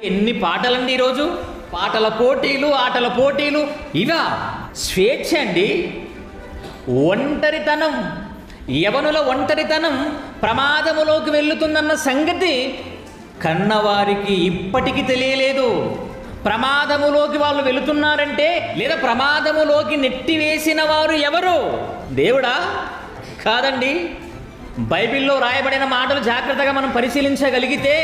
ఎన్ని పాటలండి ఈరోజు, పాటల పోటీలు, ఆటల పోటీలు, ఇవా స్వేచ్ఛ అండి. ఒంటరితనం, యవనుల ఒంటరితనం ప్రమాదములోకి వెళ్తుందన్న సంగతి కన్నవారికి ఇప్పటికీ తెలియలేదు. ప్రమాదములోకి వాళ్ళు వెళుతున్నారంటే, లేదా ప్రమాదములోకి నెట్టివేసిన వారు ఎవరు? దేవుడా? కాదండి. బైబిల్లో రాయబడిన మాటలు జాగ్రత్తగా మనం పరిశీలించగలిగితే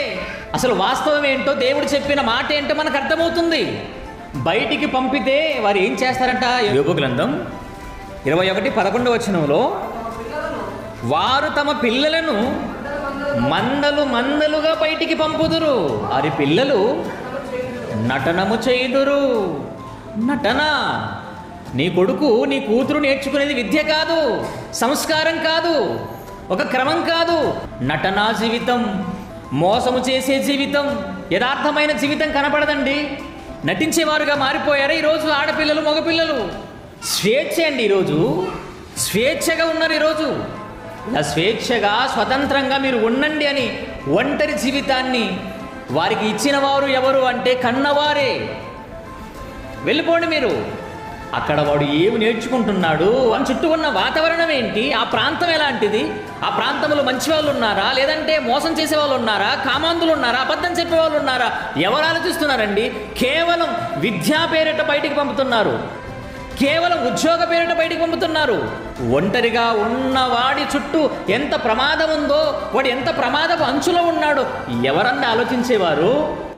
అసలు వాస్తవం ఏంటో, దేవుడు చెప్పిన మాట ఏంటో మనకు అర్థమవుతుంది. బయటికి పంపితే వారు ఏం చేస్తారంట? యోబు గ్రంథం 21:11 వారు తమ పిల్లలను మందలు మందలుగా బయటికి పంపుదురు, వారి పిల్లలు నటనము చేయుదురు. నటన. నీ కొడుకు నీ కూతురు నేర్చుకునేది విద్య కాదు, సంస్కారం కాదు, ఒక క్రమం కాదు. నటనా జీవితం, మోసము చేసే జీవితం, యథార్థమైన జీవితం కనపడదండి. నటించేవారుగా మారిపోయారు ఈరోజు ఆడపిల్లలు, మగపిల్లలు. స్వేచ్ఛ అండి ఈరోజు, స్వేచ్ఛగా ఉన్నారు ఈరోజు. ఇలా స్వేచ్ఛగా స్వతంత్రంగా మీరు ఉండండి అని ఒంటరి జీవితాన్ని వారికి ఇచ్చిన వారు ఎవరు అంటే కన్నవారే. వెళ్ళిపోండి మీరు. అక్కడ వాడు ఏమి నేర్చుకుంటున్నాడు, అని చుట్టూ ఉన్న వాతావరణం ఏంటి, ఆ ప్రాంతం ఎలాంటిది, ఆ ప్రాంతంలో మంచి వాళ్ళు ఉన్నారా, లేదంటే మోసం చేసే వాళ్ళు ఉన్నారా, కామాంధులు ఉన్నారా, అబద్ధం చెప్పే వాళ్ళు ఉన్నారా, ఎవరు ఆలోచిస్తున్నారండి? కేవలం విద్యా పేరిట బయటికి పంపుతున్నారు, కేవలం ఉద్యోగ పేరిట బయటికి పంపుతున్నారు. ఒంటరిగా ఉన్నవాడి చుట్టూ ఎంత ప్రమాదం ఉందో, వాడు ఎంత ప్రమాదపు అంచులో ఉన్నాడో ఎవరన్నా ఆలోచించేవారు?